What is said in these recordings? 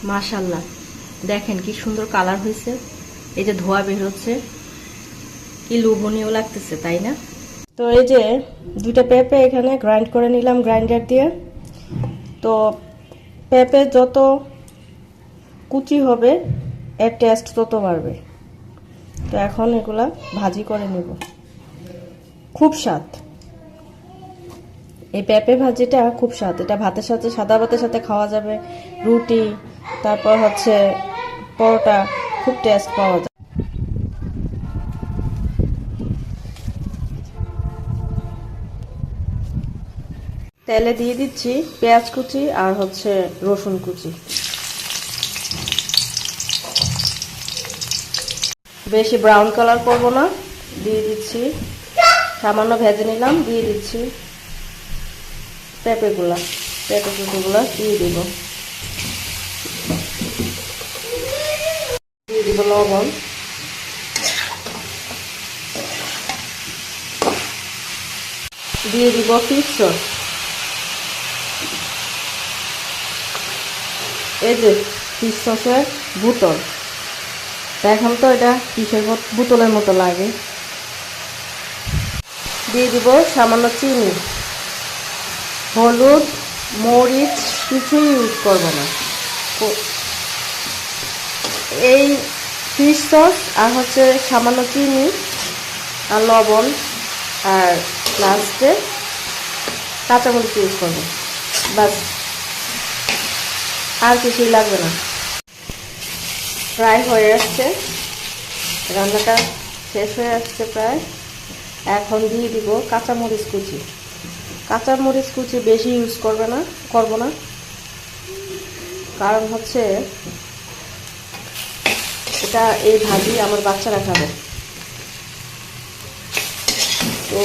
মাশাআল্লাহ, দেখেন কি সুন্দর কালার হয়েছে। এই যে ধোয়া বের হচ্ছে, কি লোভনীয় লাগতেছে, তাই না? তো এই যে দুইটা পেঁপে এখানে গ্রাইন্ড করে নিলাম গ্রাইন্ডার দিয়ে। তো পেঁপে যত কুচি হবে এর টেস্ট তত বাড়বে। তো এখন এগুলা ভাজি করে নেব। খুব স্বাদ, এই পেঁপে ভাজিটা খুব স্বাদ। এটা ভাতের সাথে, সাদা ভাতের সাথে খাওয়া যাবে, রুটি, তারপর হচ্ছে পরোটা, খুব টেস্ট পাওয়া যায়। তেলে দিয়ে দিচ্ছি পেঁয়াজ কুচি আর হচ্ছে রসুন কুচি। বেশি ব্রাউন কালার করবো না, দিয়ে দিচ্ছি, সামান্য ভেজে নিলাম, দিয়ে দিচ্ছি পেঁপে কুচিগুলা দিয়ে দিব, দিয়ে দিব লবণ, দিয়ে দিব ফিশ সস। এই যে ফিশ সসের বোতল, এখন তো এটা কিসের বোতলের মতো লাগে। দিয়ে দিব সামান্য চিনি, হলুদ, মরিচ কিছুই ইউজ করব না। এই ফিশ সস আর হচ্ছে সামান্য চিনি আর লবণ আর লাস্টে কাঁচামরিচ ইউজ করবো, বাস, আর কিছুই লাগবে না। ফ্রাই হয়ে আসছে, রান্নাটা শেষ হয়ে আসছে প্রায়। এখন দিয়ে দিব কাঁচামরিচ কুচি। কাঁচামরিচ কুচি বেশি ইউজ করবো না, কারণ হচ্ছে এটা এই ভাজি আমার বাচ্চারা খাবে। তো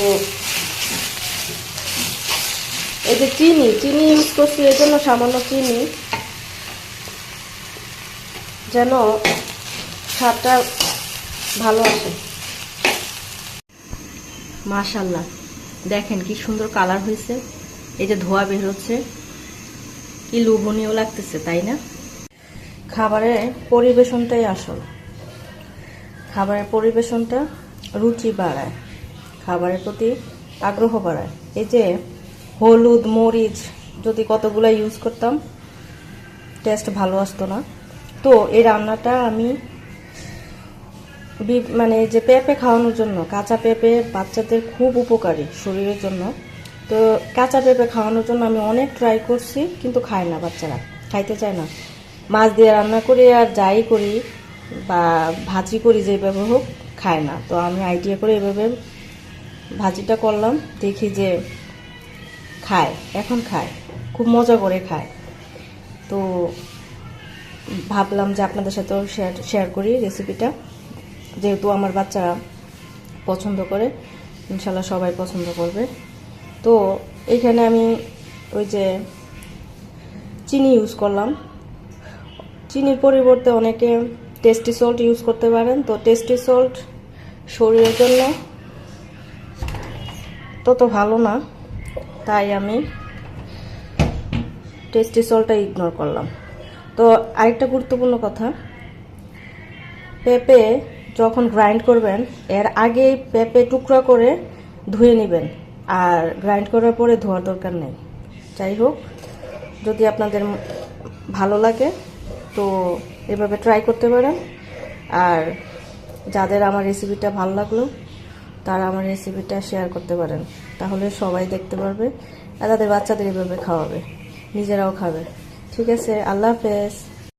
এই যে চিনি ইউজ করছি, এর জন্য সামান্য চিনি, যেন স্বাদটা ভালো আসে। মাশাআল্লাহ, দেখেন কি সুন্দর কালার হয়েছে। এই যে ধোয়া বের হচ্ছে, কি লোভনীয় লাগতেছে, তাই না? খাবারের পরিবেশনটাই আসল। খাবারের পরিবেশনটা রুচি বাড়ায়, খাবারের প্রতি আগ্রহ বাড়ায়। এই যে হলুদ, মরিচ যদি কতগুলো ইউজ করতাম, টেস্ট ভালো আসতো না। তো এই রান্নাটা আমি মানে যে পেঁপে খাওয়ানোর জন্য, কাঁচা পেঁপে বাচ্চাদের খুব উপকারী শরীরের জন্য। তো কাঁচা পেঁপে খাওয়ানোর জন্য আমি অনেক ট্রাই করছি, কিন্তু খায় না, বাচ্চারা খাইতে চায় না। মাছ দিয়ে রান্না করি আর যাই করি বা ভাজি করি, যেভাবে হোক খায় না। তো আমি আইডিয়া করে এভাবে ভাজিটা করলাম, দেখি যে খায়, এখন খায়, খুব মজা করে খায়। তো ভাবলাম যে আপনাদের সাথেও শেয়ার করি রেসিপিটা, যেহেতু আমার বাচ্চারা পছন্দ করে, ইনশাল্লাহ সবাই পছন্দ করবে। তো এইখানে আমি ওই যে চিনি ইউজ করলাম, চিনির পরিবর্তে অনেকে টেস্টি সল্ট ইউজ করতে পারেন। তো টেস্টি সল্ট শরীরের জন্য তত ভালো না, তাই আমি টেস্টি সল্টটা ইগনোর করলাম। তো আরেকটা গুরুত্বপূর্ণ কথা, পেঁপে যখন গ্রাইন্ড করবেন এর আগে পেঁপে টুকরা করে ধুয়ে নেবেন, আর গ্রাইন্ড করার পরে ধোয়ার দরকার নেই। যাই হোক, যদি আপনাদের ভালো লাগে তো এভাবে ট্রাই করতে পারেন। আর যাদের আমার রেসিপিটা ভালো লাগলো তারা আমার রেসিপিটা শেয়ার করতে পারেন, তাহলে সবাই দেখতে পারবে আর তাদের বাচ্চাদের এভাবে খাওয়াবে, নিজেরাও খাবে। ঠিক আছে, আল্লাহ হাফেজ।